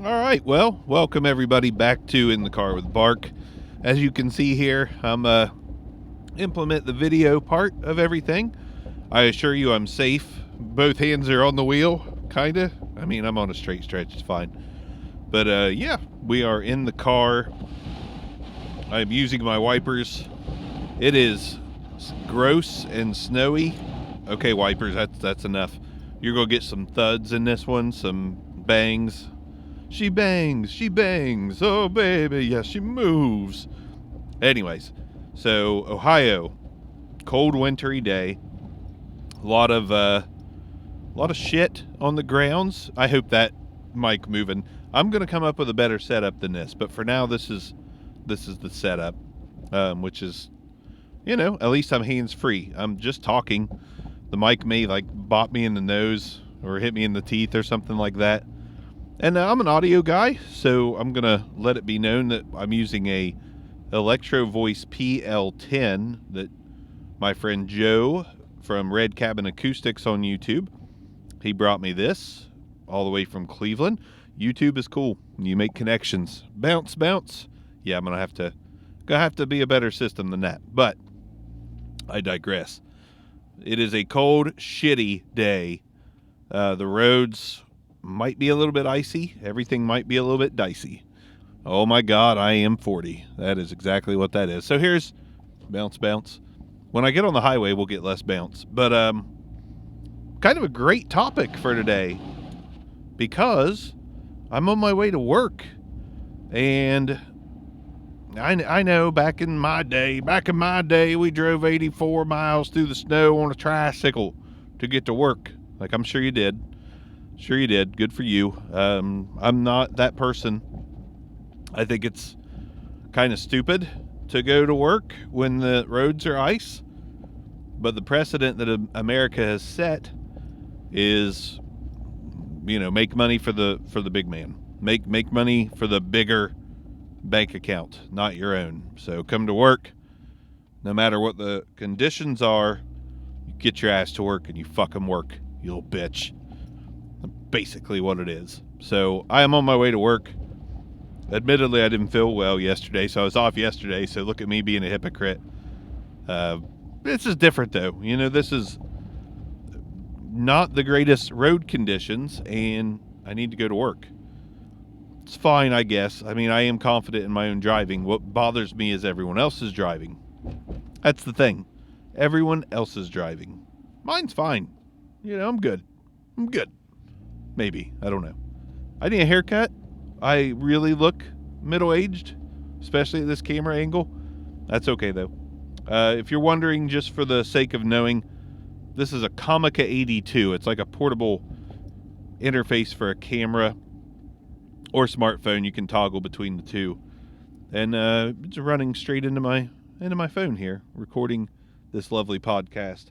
All right, well, welcome everybody back to In the Car with Bark. As you can see here, I'm implement the video part of everything. I assure you I'm safe. Both hands are on the wheel, kinda. I mean, I'm on a straight stretch, it's fine. But yeah, we are in the car. I'm using my wipers. It is gross and snowy. Okay, wipers, that's enough. You're gonna get some thuds in this one, some bangs. She bangs, oh baby, yes, she moves. Anyways, so Ohio, cold wintry day, a lot of shit on the grounds. I hope that mic moving. I'm gonna come up with a better setup than this, but for now, this is the setup, which is, at least I'm hands free. I'm just talking. The mic may like bop me in the nose or hit me in the teeth or something like that. And I'm an audio guy, so I'm going to let it be known that I'm using a Electro Voice PL10 that my friend Joe from Red Cabin Acoustics on YouTube, he brought me this all the way from Cleveland. YouTube is cool. You make connections. Bounce, bounce. Yeah, I'm going to have to be a better system than that. But I digress. It is a cold, shitty day. The roads might be a little bit icy. Everything might be a little bit dicey. Oh my God, I am 40. That is exactly what that is. So here's bounce, bounce. When I get on the highway, we'll get less bounce. But kind of a great topic for today because I'm on my way to work. And I know back in my day, we drove 84 miles through the snow on a tricycle to get to work. Like, I'm sure you did. Sure you did. Good for you. I'm not that person. I think it's kind of stupid to go to work when the roads are ice. But the precedent that America has set is, make money for the big man. Make money for the bigger bank account, not your own. So come to work. No matter what the conditions are, you get your ass to work and you fucking work, you little bitch. Basically what it is. So I am on my way to work. Admittedly, I didn't feel well yesterday, so I was off yesterday. So look at me being a hypocrite. This is different though. This is not the greatest road conditions, and I need to go to work. It's fine, I guess. I mean, I am confident in my own driving. What bothers me is everyone else is driving. That's the thing. Everyone else is driving. Mine's fine. I'm good. Maybe. I don't know. I need a haircut. I really look middle-aged, especially at this camera angle. That's okay, though. If you're wondering, just for the sake of knowing, this is a Comica 82. It's like a portable interface for a camera or smartphone. You can toggle between the two. And it's running straight into my phone here, recording this lovely podcast.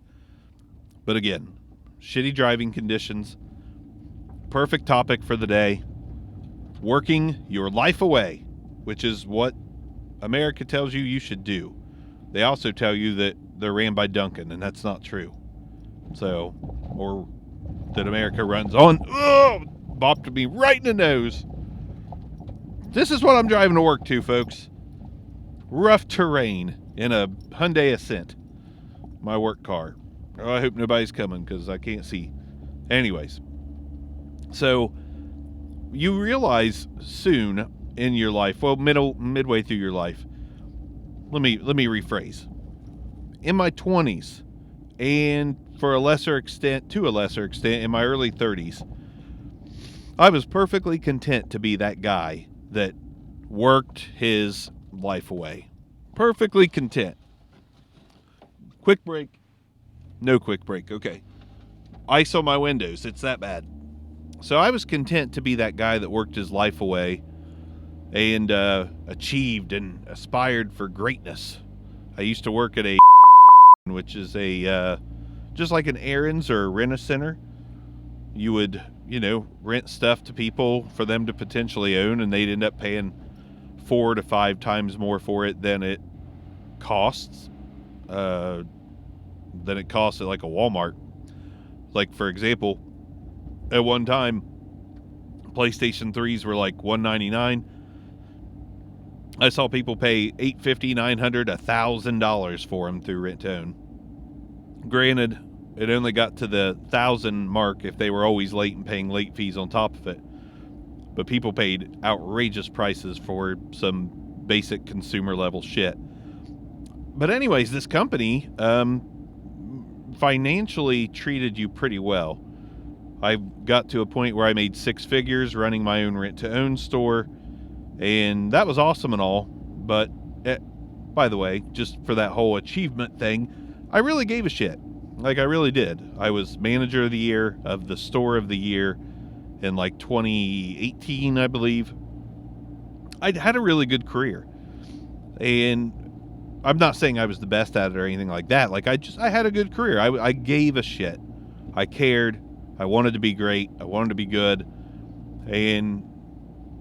But again, shitty driving conditions. Perfect topic for the day. Working your life away, which is what America tells you should do. They also tell you that they're ran by Duncan, and that's not true. So, or that America runs on. Oh, bopped me right in the nose. This is what I'm driving to work to, folks. Rough terrain in a Hyundai Ascent. My work car. Oh, I hope nobody's coming because I can't see. Anyways. So, you realize soon in your life, well, midway through your life, let me rephrase. In my 20s, and to a lesser extent, in my early 30s, I was perfectly content to be that guy that worked his life away. Perfectly content. Quick break. No quick break. Okay. Ice on my windows. It's that bad. So I was content to be that guy that worked his life away and achieved and aspired for greatness. I used to work at a which is a just like an errands or a rent-a-center. You would, rent stuff to people for them to potentially own, and they'd end up paying 4 to 5 times more for it than it costs. Than it costs at like a Walmart. Like, for example, at one time, PlayStation 3s were like $199. I saw people pay $850, $900, $1,000 for them through rent to own. Granted, it only got to the 1,000 mark if they were always late and paying late fees on top of it. But people paid outrageous prices for some basic consumer level shit. But anyways, this company financially treated you pretty well. I got to a point where I made 6 figures running my own rent to own store, and that was awesome and all. But by the way, just for that whole achievement thing, I really gave a shit. Like, I really did. I was manager of the year of the store of the year in like 2018, I believe. I'd had a really good career, and I'm not saying I was the best at it or anything like that. Like, I had a good career. I gave a shit. I cared. I wanted to be great. I wanted to be good. And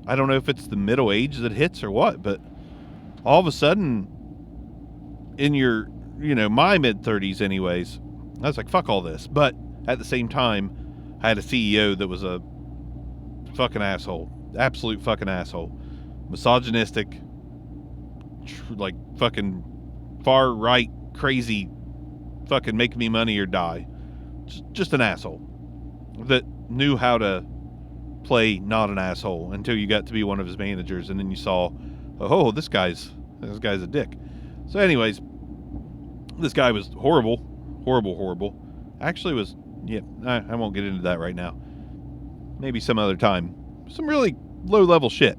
I don't know if it's the middle age that hits or what, but all of a sudden in your, my mid-30s anyways, I was like, fuck all this. But at the same time, I had a CEO that was a fucking asshole. Absolute fucking asshole. Misogynistic, like fucking far right, crazy, fucking make me money or die. Just an asshole that knew how to play not an asshole until you got to be one of his managers, and then you saw, oh, this guy's a dick. So anyways, this guy was horrible. Actually was, I won't get into that right now. Maybe some other time. Some really low-level shit.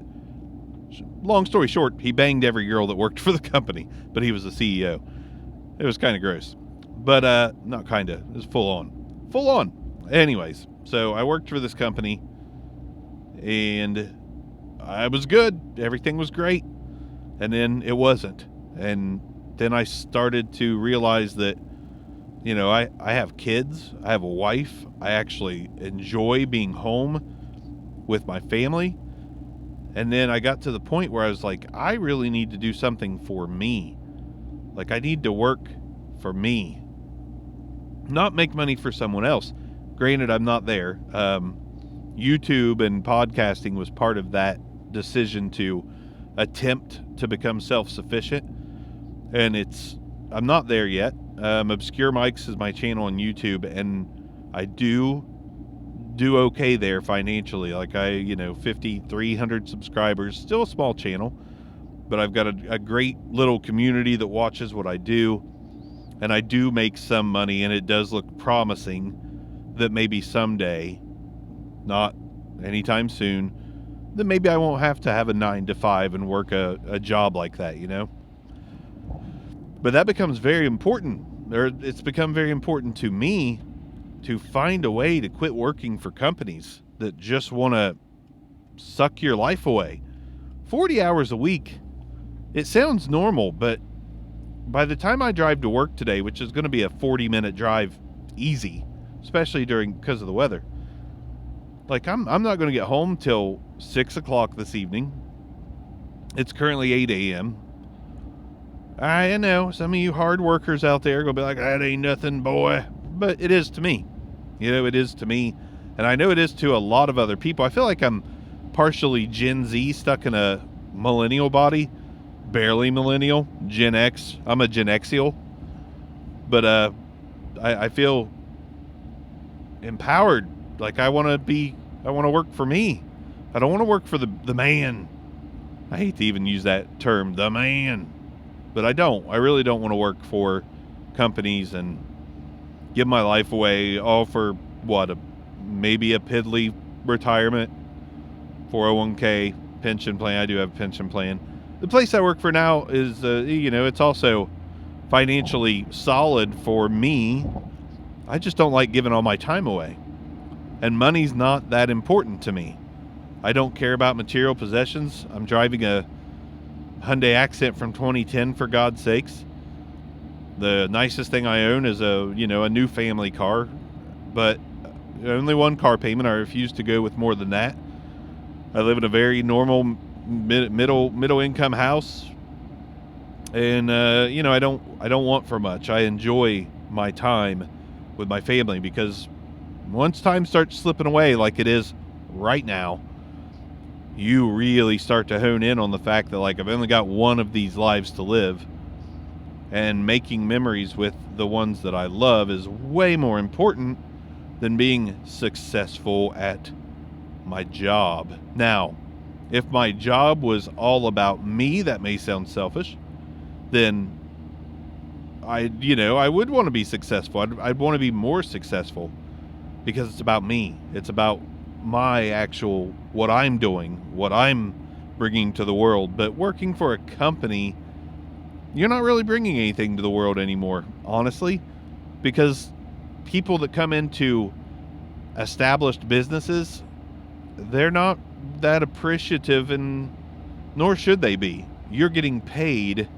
Long story short, he banged every girl that worked for the company, but he was the CEO. It was kind of gross. But, not kind of. It was full on. Full on. Anyways, so I worked for this company, and I was good. Everything was great. And then it wasn't. And then I started to realize that, I have kids. I have a wife. I actually enjoy being home with my family. And then I got to the point where I was like, I really need to do something for me. Like, I need to work for me, not make money for someone else. Granted, I'm not there. YouTube and podcasting was part of that decision to attempt to become self-sufficient. And I'm not there yet. Obscure Mics is my channel on YouTube, and I do okay there financially. Like, 5,300 subscribers, still a small channel, but I've got a great little community that watches what I do, and I do make some money, and it does look promising that maybe someday, not anytime soon, that maybe I won't have to have a 9-to-5 and work a job like that, But that becomes very important, or it's become very important to me to find a way to quit working for companies that just want to suck your life away. 40 hours a week, it sounds normal, but by the time I drive to work today, which is going to be a 40-minute drive easy, especially because of the weather, like, I'm not going to get home till 6 o'clock this evening. It's currently 8 a.m. I know some of you hard workers out there are going to be like, that ain't nothing, boy. But it is to me. It is to me. And I know it is to a lot of other people. I feel like I'm partially Gen Z stuck in a millennial body. Barely millennial. Gen X. I'm a Gen Xial. But I feel empowered. Like, I want to work for me. I don't want to work for the man. I hate to even use that term, the man. But I don't. I really don't want to work for companies and give my life away all for maybe a piddly retirement, 401k, pension plan. I do have a pension plan. The place I work for now is, it's also financially solid for me. I just don't like giving all my time away. And money's not that important to me. I don't care about material possessions. I'm driving a Hyundai Accent from 2010, for God's sakes. The nicest thing I own is a new family car, but only one car payment. I refuse to go with more than that. I live in a very normal middle income house, and I don't want for much. I enjoy my time with my family, because once time starts slipping away like it is right now, you really start to hone in on the fact that, like, I've only got one of these lives to live, and making memories with the ones that I love is way more important than being successful at my job. Now, if my job was all about me, that may sound selfish, then I would want to be successful. I'd want to be more successful because it's about me. It's about my actual, what I'm doing, what I'm bringing to the world. But working for a company, you're not really bringing anything to the world anymore, honestly, because people that come into established businesses, they're not that appreciative, and nor should they be. You're getting paid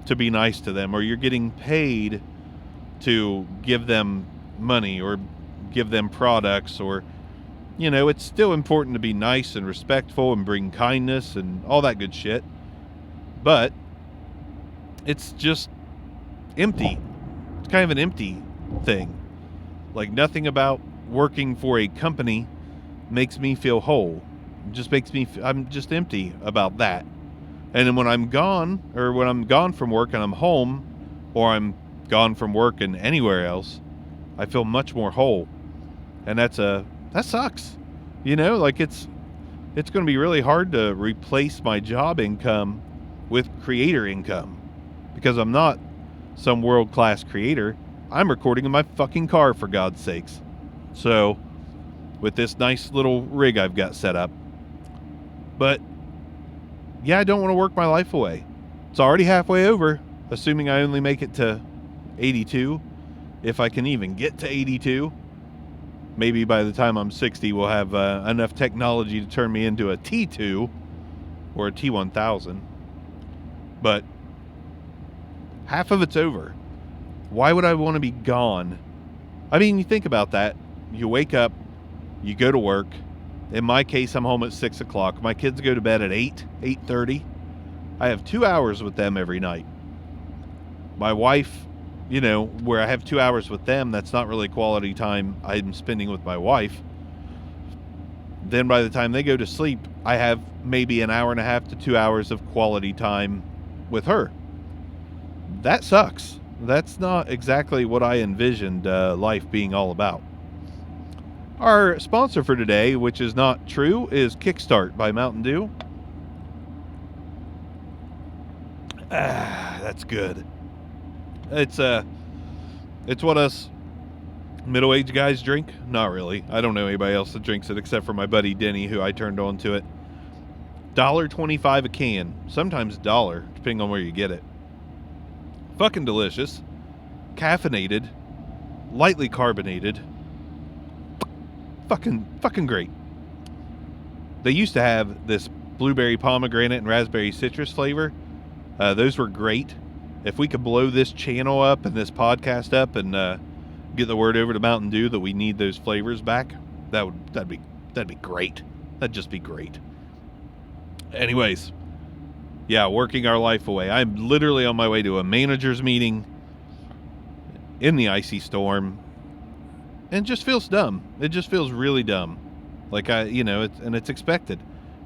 to be nice to them, or you're getting paid to give them money or give them products, or it's still important to be nice and respectful and bring kindness and all that good shit, but it's just empty. It's kind of an empty thing. Like, nothing about working for a company makes me feel whole. It just makes me I'm just empty about that. And then when I'm gone, or when I'm gone from work and I'm home, or I'm gone from work and anywhere else, I feel much more whole. And that sucks. Like, it's going to be really hard to replace my job income with creator income, because I'm not some world-class creator. I'm recording in my fucking car, for God's sakes. So, with this nice little rig I've got set up. But yeah, I don't want to work my life away. It's already halfway over, assuming I only make it to 82, if I can even get to 82. Maybe by the time I'm 60, we'll have enough technology to turn me into a T2 or a T1000. But half of it's over. Why would I want to be gone? I mean, you think about that. You wake up, you go to work. In my case, I'm home at 6 o'clock. My kids go to bed at 8:30. I have 2 hours with them every night. My wife, where I have 2 hours with them, that's not really quality time I'm spending with my wife. Then by the time they go to sleep, I have maybe an hour and a half to 2 hours of quality time with her. That sucks. That's not exactly what I envisioned life being all about. Our sponsor for today, which is not true, is Kickstart by Mountain Dew. That's good. It's what us middle-aged guys drink. Not really. I don't know anybody else that drinks it except for my buddy Denny, who I turned on to it. $1.25 a can. Sometimes $1, depending on where you get it. Fucking delicious. Caffeinated. Lightly carbonated. Fucking great. They used to have this blueberry pomegranate and raspberry citrus flavor. Those were great. If we could blow this channel up and this podcast up and get the word over to Mountain Dew that we need those flavors back, that'd be great. That'd just be great. Anyways, yeah, working our life away. I'm literally on my way to a manager's meeting in the icy storm. And it just feels dumb. It just feels really dumb. Like, it's expected.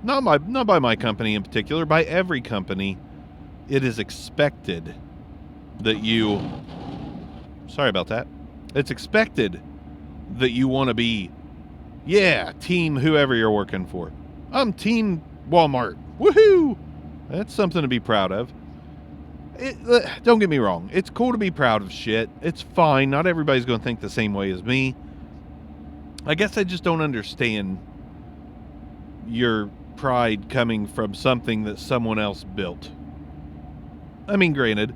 Not by my company in particular, by every company. It is expected that you... Sorry about that. It's expected that you want to be, team whoever you're working for. I'm team Walmart. Woohoo! That's something to be proud of. Don't get me wrong. It's cool to be proud of shit. It's fine. Not everybody's going to think the same way as me. I guess I just don't understand your pride coming from something that someone else built. I mean, granted,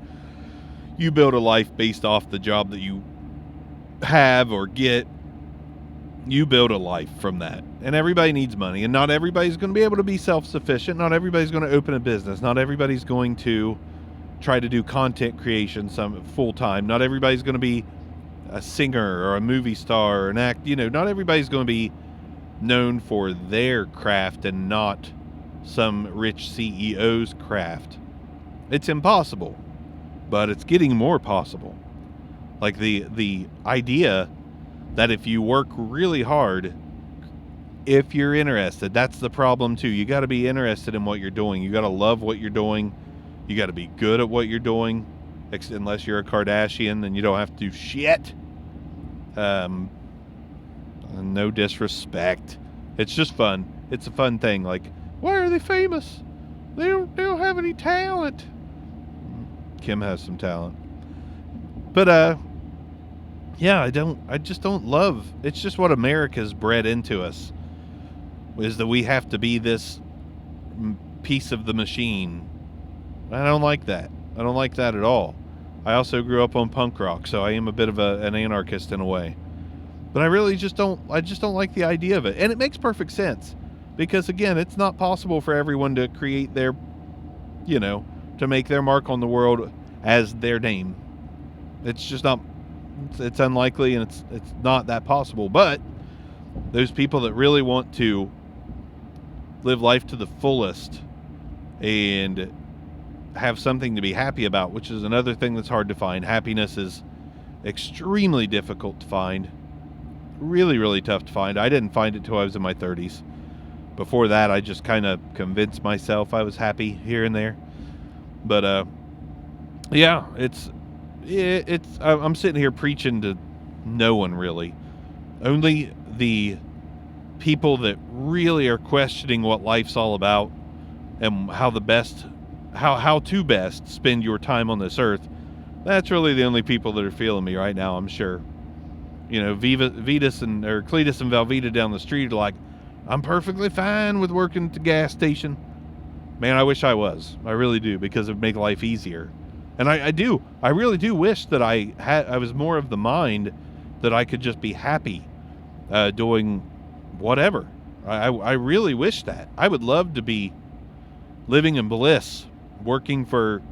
you build a life based off the job that you have or get. You build a life from that. And everybody needs money. And not everybody's going to be able to be self-sufficient. Not everybody's going to open a business. Not everybody's going to try to do content creation some full-time. Not everybody's going to be a singer or a movie star or an act. Not everybody's going to be known for their craft and not some rich CEO's craft. It's impossible, but it's getting more possible. Like the idea that if you work really hard, if you're interested. That's the problem too. You got to be interested in what you're doing. You got to love what you're doing. You got to be good at what you're doing. Unless you're a Kardashian, then you don't have to do shit. No disrespect. It's just fun. It's a fun thing. Like, why are they famous? They don't have any talent. Kim has some talent. But yeah, I just don't love. It's just what America's bred into us. Is that we have to be this piece of the machine. I don't like that. I don't like that at all. I also grew up on punk rock, so I am a bit of an anarchist in a way. But I really just don't like the idea of it. And it makes perfect sense. Because again, it's not possible for everyone to create their, to make their mark on the world as their name. It's just not, it's unlikely, and it's not that possible. But those people that really want to live life to the fullest and have something to be happy about, which is another thing that's hard to find. Happiness is extremely difficult to find. Really, really tough to find. I didn't find it till I was in my 30s. Before that, I just kind of convinced myself I was happy here and there. But yeah, I'm sitting here preaching to no one really. Only the people that really are questioning what life's all about and how to best spend your time on this earth. That's really the only people that are feeling me right now, I'm sure. Cletus and Velveeta down the street are like, I'm perfectly fine with working at the gas station. Man, I wish I was. I really do, because it would make life easier. And I do. I really do wish that I was more of the mind that I could just be happy doing whatever. I really wish that. I would love to be living in bliss, working for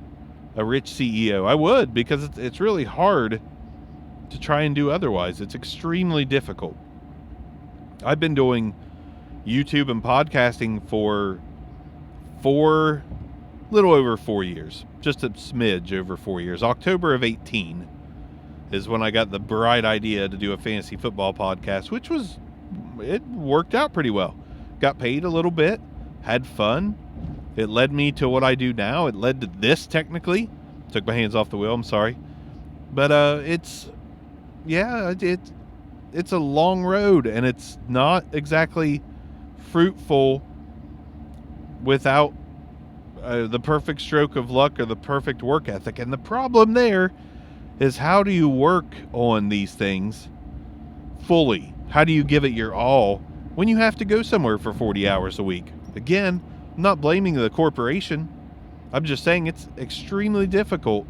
a rich CEO. I would, because it's really hard to try and do otherwise. It's extremely difficult. I've been doing YouTube and podcasting for little over 4 years, just a smidge over 4 years. October of 18 is when I got the bright idea to do a fantasy football podcast, it worked out pretty well. Got paid a little bit, had fun. It led me to what I do now. It led to this, technically. Took my hands off the wheel, I'm sorry. But it's a long road, and it's not exactly fruitful without the perfect stroke of luck or the perfect work ethic. And the problem there is, how do you work on these things fully? How do you give it your all when you have to go somewhere for 40 hours a week? Again, I'm not blaming the corporation. I'm just saying it's extremely difficult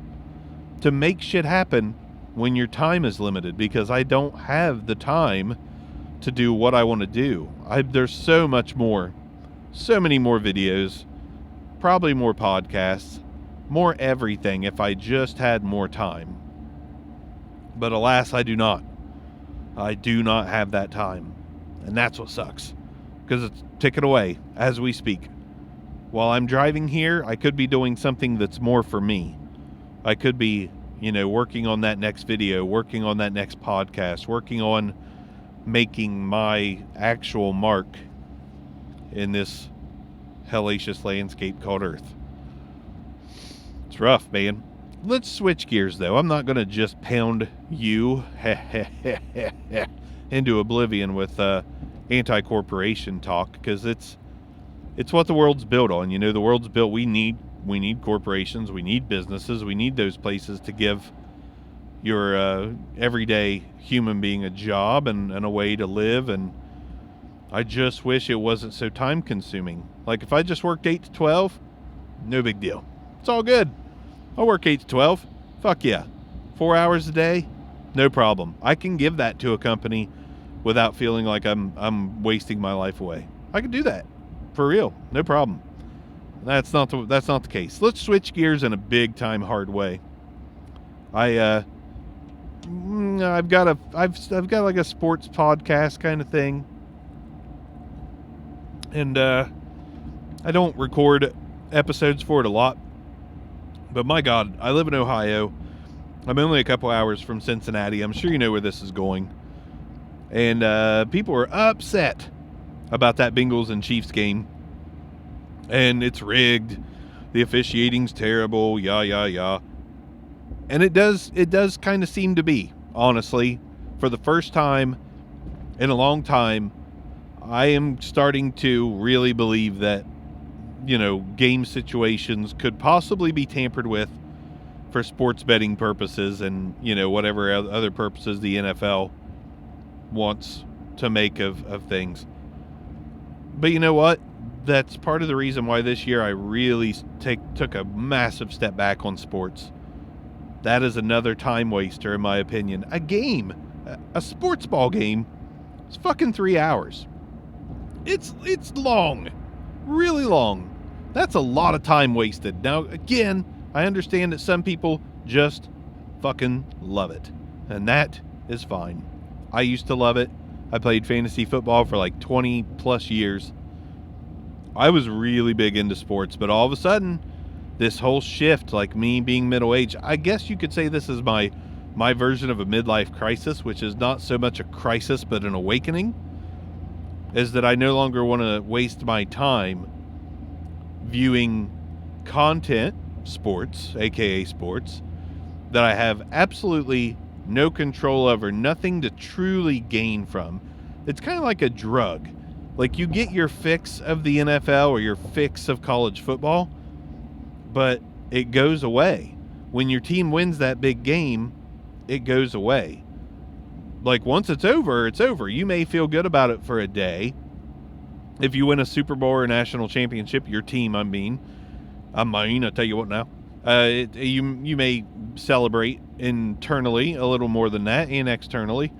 to make shit happen when your time is limited, because I don't have the time to do what I want to do. There's so many more videos, probably more podcasts, more everything if I just had more time. But alas, I do not. I do not have that time. And that's what sucks, because it's ticking away as we speak. While I'm driving here, I could be doing something that's more for me. I could be, working on that next video, working on that next podcast, working on making my actual mark in this hellacious landscape called Earth. It's rough, man. Let's switch gears, though. I'm not going to just pound you into oblivion with anti-corporation talk, because it's what the world's built on. The world's built. We need corporations. We need businesses. We need those places to give your everyday human being a job and a way to live. And I just wish it wasn't so time consuming. Like, if I just worked 8 to 12, no big deal. It's all good. I'll work 8 to 12. Fuck yeah. 4 hours a day, no problem. I can give that to a company without feeling like I'm wasting my life away. I can do that. For real. No problem. That's not the case. Let's switch gears in a big time hard way. I've got like a sports podcast kind of thing. And I don't record episodes for it a lot. But my God, I live in Ohio. I'm only a couple hours from Cincinnati. I'm sure you know where this is going. And people are upset about that Bengals and Chiefs game, and it's rigged, the officiating's terrible, yah. And it does kind of seem to be, honestly. For the first time in a long time, I am starting to really believe that, game situations could possibly be tampered with for sports betting purposes and, whatever other purposes the NFL wants to make of things. But you know what? That's part of the reason why this year I really took a massive step back on sports. That is another time waster, in my opinion. A game, a sports ball game, it's fucking 3 hours. It's long, really long. That's a lot of time wasted. Now, again, I understand that some people just fucking love it, and that is fine. I used to love it. I played fantasy football for like 20 plus years. I was really big into sports, but all of a sudden, this whole shift, like me being middle-aged, I guess you could say this is my version of a midlife crisis, which is not so much a crisis but an awakening, is that I no longer want to waste my time viewing content, sports, aka sports, that I have absolutely no control over, nothing to truly gain from. It's kind of like a drug. Like, you get your fix of the NFL or your fix of college football, but it goes away. When your team wins that big game, it goes away. Like, once it's over, it's over. You may feel good about it for a day. If you win a Super Bowl or a national championship, your team, I tell you what now. You may celebrate internally a little more than that, and externally.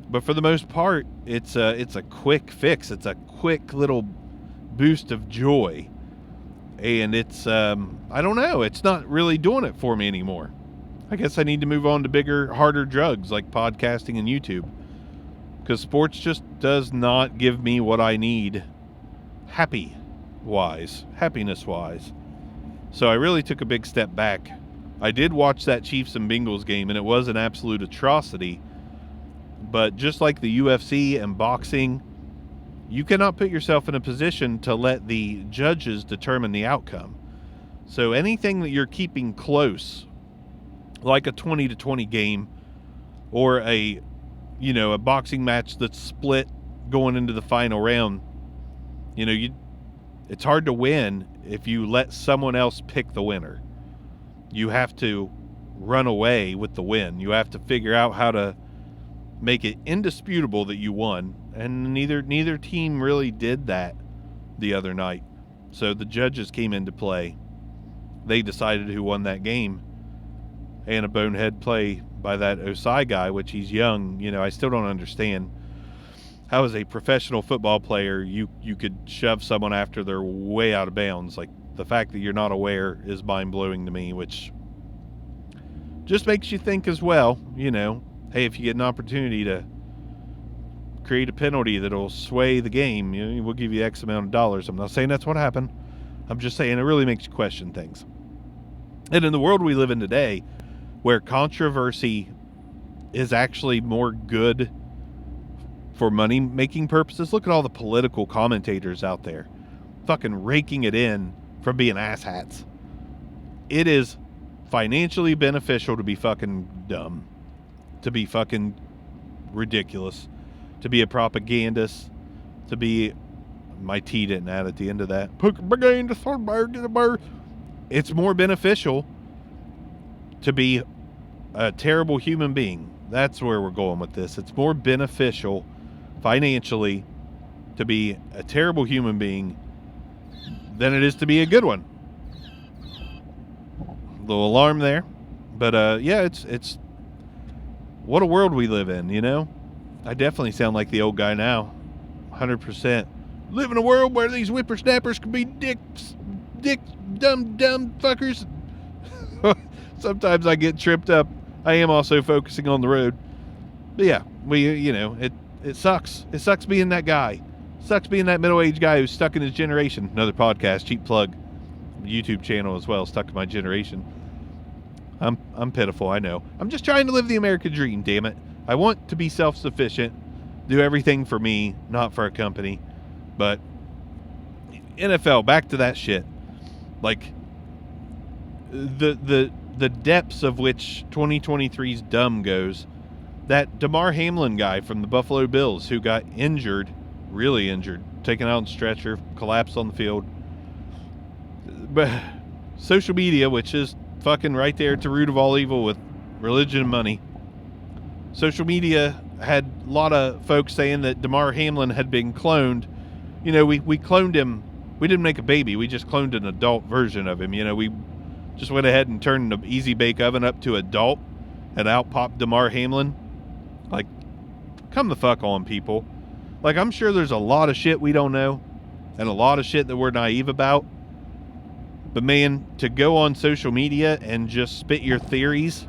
But for the most part, it's a quick fix. It's a quick little boost of joy. And it's, I don't know, it's not really doing it for me anymore. I guess I need to move on to bigger, harder drugs like podcasting and YouTube. Because sports just does not give me what I need happiness-wise. So I really took a big step back. I did watch that Chiefs and Bengals game, and it was an absolute atrocity. But just like the UFC and boxing, you cannot put yourself in a position to let the judges determine the outcome. So anything that you're keeping close, like a 20-20 game, or a boxing match that's split going into the final round, it's hard to win if you let someone else pick the winner. You have to run away with the win. You have to figure out how to make it indisputable that you won, and neither team really did that the other night. So the judges came into play. They decided who won that game, and a bonehead play by that Osai guy, which he's young. I still don't understand how, as a professional football player, you could shove someone after they're way out of bounds. Like, the fact that you're not aware is mind-blowing to me, which just makes you think as well, hey, if you get an opportunity to create a penalty that'll sway the game, we'll give you X amount of dollars. I'm not saying that's what happened. I'm just saying it really makes you question things. And in the world we live in today, where controversy is actually more good for money-making purposes, look at all the political commentators out there fucking raking it in from being asshats. It is financially beneficial to be fucking dumb, to be fucking ridiculous, to be a propagandist, to be... My T didn't add at the end of that. It's more beneficial to be a terrible human being. That's where we're going with this. It's more beneficial financially to be a terrible human being than it is to be a good one. Little alarm there. But yeah, it's what a world we live in, I definitely sound like the old guy now. 100%. Live in a world where these whippersnappers can be dick dumb fuckers. Sometimes I get tripped up. I am also focusing on the road. But yeah, it sucks. It sucks being that guy. It sucks being that middle-aged guy who's stuck in his generation. Another podcast, cheap plug. YouTube channel as well, stuck in my generation. I'm pitiful, I know. I'm just trying to live the American dream, damn it. I want to be self-sufficient, do everything for me, not for a company. But NFL, back to that shit. Like, the depths of which 2023's dumb goes. That Damar Hamlin guy from the Buffalo Bills who got injured, really injured, taken out on stretcher, collapsed on the field. But social media, which is fucking right there at the root of all evil with religion and money. Social media had a lot of folks saying that Damar Hamlin had been cloned. You know, we cloned him. We didn't make a baby. We just cloned an adult version of him. You know, we just went ahead and turned the easy bake oven up to adult, and out popped Damar Hamlin. Like, come the fuck on, people. Like, I'm sure there's a lot of shit we don't know and a lot of shit that we're naive about. But man, to go on social media and just spit your theories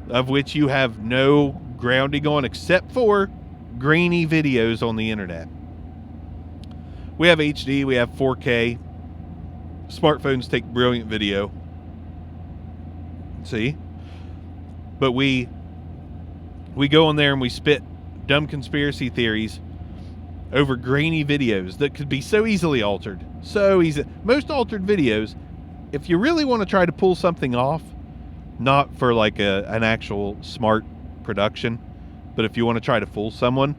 of which you have no grounding on except for grainy videos on the internet. We have HD, we have 4K. Smartphones take brilliant video. See? But we go on there and we spit dumb conspiracy theories over grainy videos that could be so easily altered. So easy. Most altered videos, if you really want to try to pull something off, not for like an actual smart production, but if you want to try to fool someone,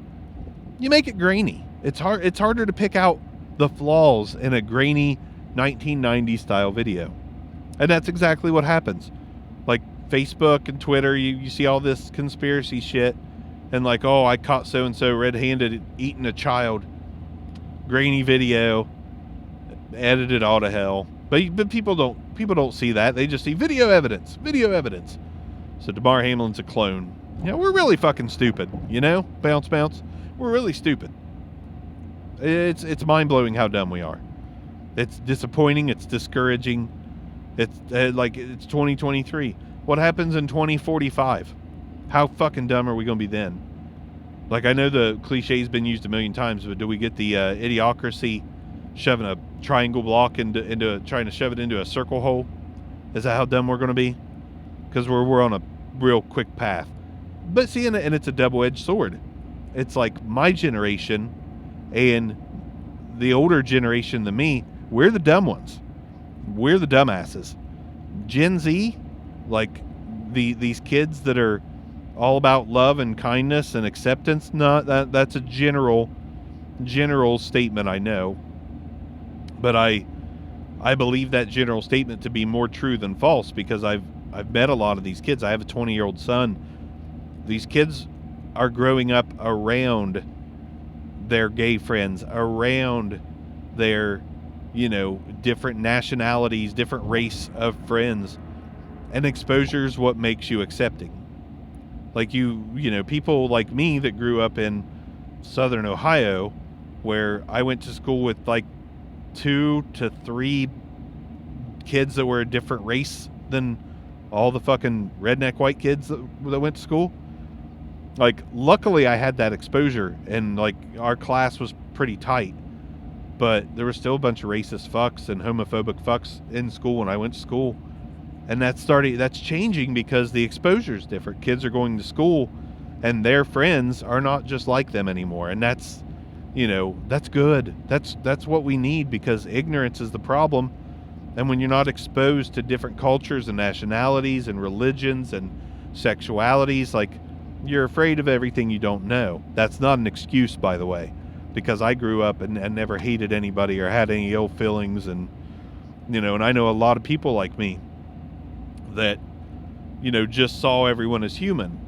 you make it grainy. It's harder to pick out the flaws in a grainy 1990s style video. And that's exactly what happens. Like Facebook and Twitter, you see all this conspiracy shit, and like, oh, I caught so-and-so red-handed eating a child. Grainy video, edited all to hell. But people don't see that. They just see video evidence. So Damar Hamlin's a clone. You know, we're really fucking stupid, you know? Bounce. We're really stupid. It's mind-blowing how dumb we are. It's disappointing. It's discouraging. It's it's 2023. What happens in 2045? How fucking dumb are we going to be then? Like, I know the cliche's been used a million times, but do we get the idiocracy shoving a triangle block into trying to shove it into a circle hole? Is that how dumb we're going to be? Because we're on a real quick path. But see, and it's a double-edged sword. It's like my generation and the older generation than me, we're the dumb ones. We're the dumbasses. Gen Z, like these kids that are all about love and kindness and acceptance. That's a general statement, I know. But I believe that general statement to be more true than false, because I've met a lot of these kids. I have a 20-year-old son. These kids are growing up around their gay friends, around their, different nationalities, different race of friends. And exposure is what makes you accepting. Like people like me that grew up in Southern Ohio, where I went to school with like 2 to 3 kids that were a different race than all the fucking redneck white kids that went to school. Like, luckily I had that exposure, and like our class was pretty tight, but there was still a bunch of racist fucks and homophobic fucks in school when I went to school. And that's changing because the exposure is different. Kids are going to school and their friends are not just like them anymore. And that's good. That's what we need, because ignorance is the problem. And when you're not exposed to different cultures and nationalities and religions and sexualities, like, you're afraid of everything you don't know. That's not an excuse, by the way, because I grew up and never hated anybody or had any ill feelings. And, and I know a lot of people like me that, just saw everyone as human.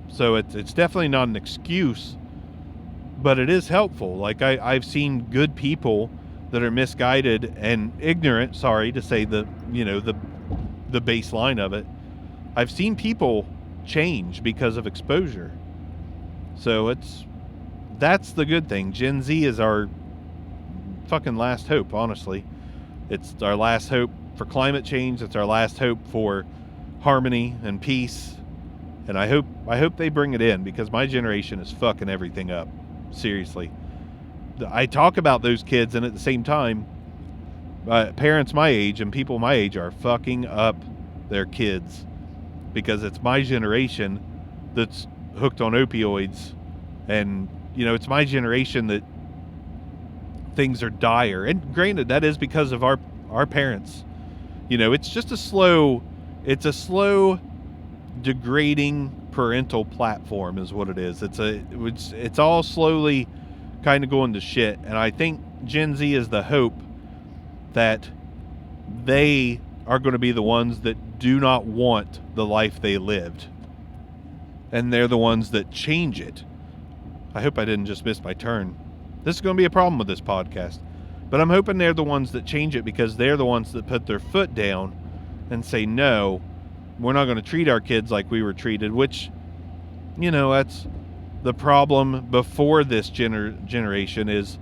So it's definitely not an excuse, but it is helpful. Like, I've seen good people that are misguided and ignorant, sorry to say the baseline of it. I've seen people change because of exposure. So that's the good thing. Gen Z is our fucking last hope, honestly. It's our last hope for climate change. It's our last hope for harmony and peace. And I hope they bring it in, because my generation is fucking everything up. Seriously. I talk about those kids, and at the same time, parents my age and people my age are fucking up their kids, because it's my generation that's hooked on opioids. And, it's my generation that things are dire. And granted, that is because of our parents. You know, it's just a slow degrading parental platform is what it is. It's all slowly kind of going to shit. And I think Gen Z is the hope that they are going to be the ones that do not want the life they lived. And they're the ones that change it. I hope I didn't just miss my turn. This is going to be a problem with this podcast. But I'm hoping they're the ones that change it, because they're the ones that put their foot down and say, no, we're not going to treat our kids like we were treated, which, you know, that's the problem before this generation is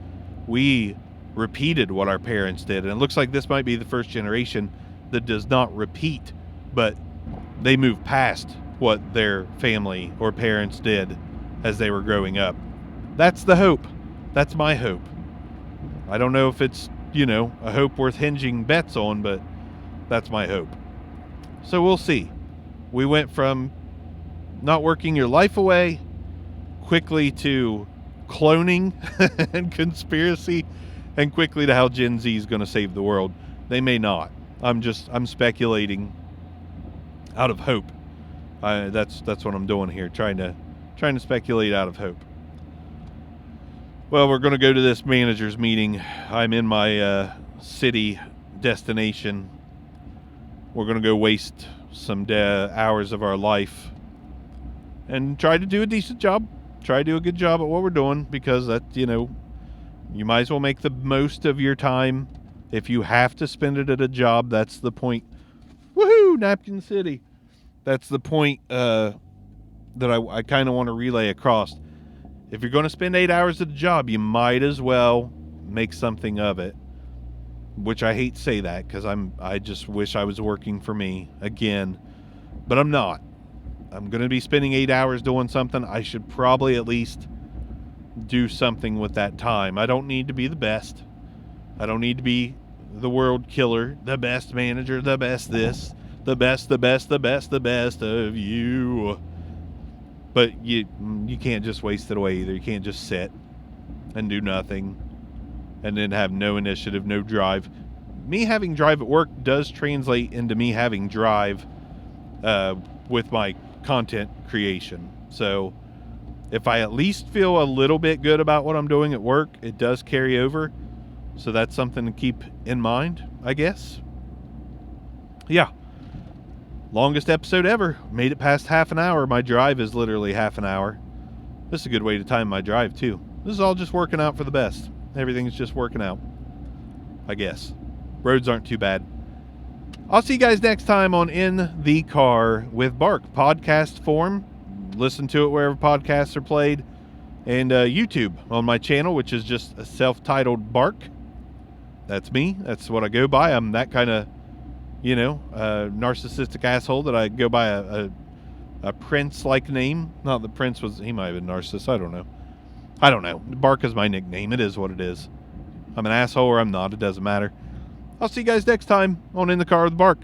we repeated what our parents did. And it looks like this might be the first generation that does not repeat, but they move past what their family or parents did as they were growing up. That's the hope. That's my hope. I don't know if it's, you know, a hope worth hinging bets on, but that's my hope. So we'll see. We went from not working your life away quickly to cloning and conspiracy, and quickly to how Gen Z is going to save the world. They may not. I'm speculating out of hope. That's what I'm doing here, trying to speculate out of hope. Well, we're going to go to this manager's meeting. I'm in my city destination. We're going to go waste some hours of our life and try to do a decent job. Try to do a good job at what we're doing, because that, you know, you might as well make the most of your time. If you have to spend it at a job, that's the point. Woohoo, Napkin City. That's the point that I kind of want to relay across. If you're going to spend 8 hours at a job, you might as well make something of it. Which I hate to say that, because I just wish I was working for me again. But I'm not. I'm going to be spending 8 hours doing something. I should probably at least do something with that time. I don't need to be the best. I don't need to be the world killer, the best manager, the best this, the best of you. But you can't just waste it away either. You can't just sit and do nothing and then have no initiative, no drive. Me having drive at work does translate into me having drive with my content creation. So if I at least feel a little bit good about what I'm doing at work, it does carry over. So that's something to keep in mind, I guess. Yeah. Longest episode ever. Made it past half an hour. My drive is literally half an hour. This is a good way to time my drive, too. This is all just working out for the best. Everything's just working out, I guess. Roads aren't too bad. I'll see you guys next time on In the Car with Bark. Podcast form. Listen to it wherever podcasts are played. And YouTube on my channel, which is just a self-titled Bark. That's me. That's what I go by. I'm that kind of, you know, narcissistic asshole that I go by a Prince-like name. Not that Prince was, he might have been narcissist. I don't know. Bark is my nickname. It is what it is. I'm an asshole or I'm not. It doesn't matter. I'll see you guys next time on In the Car with Bark.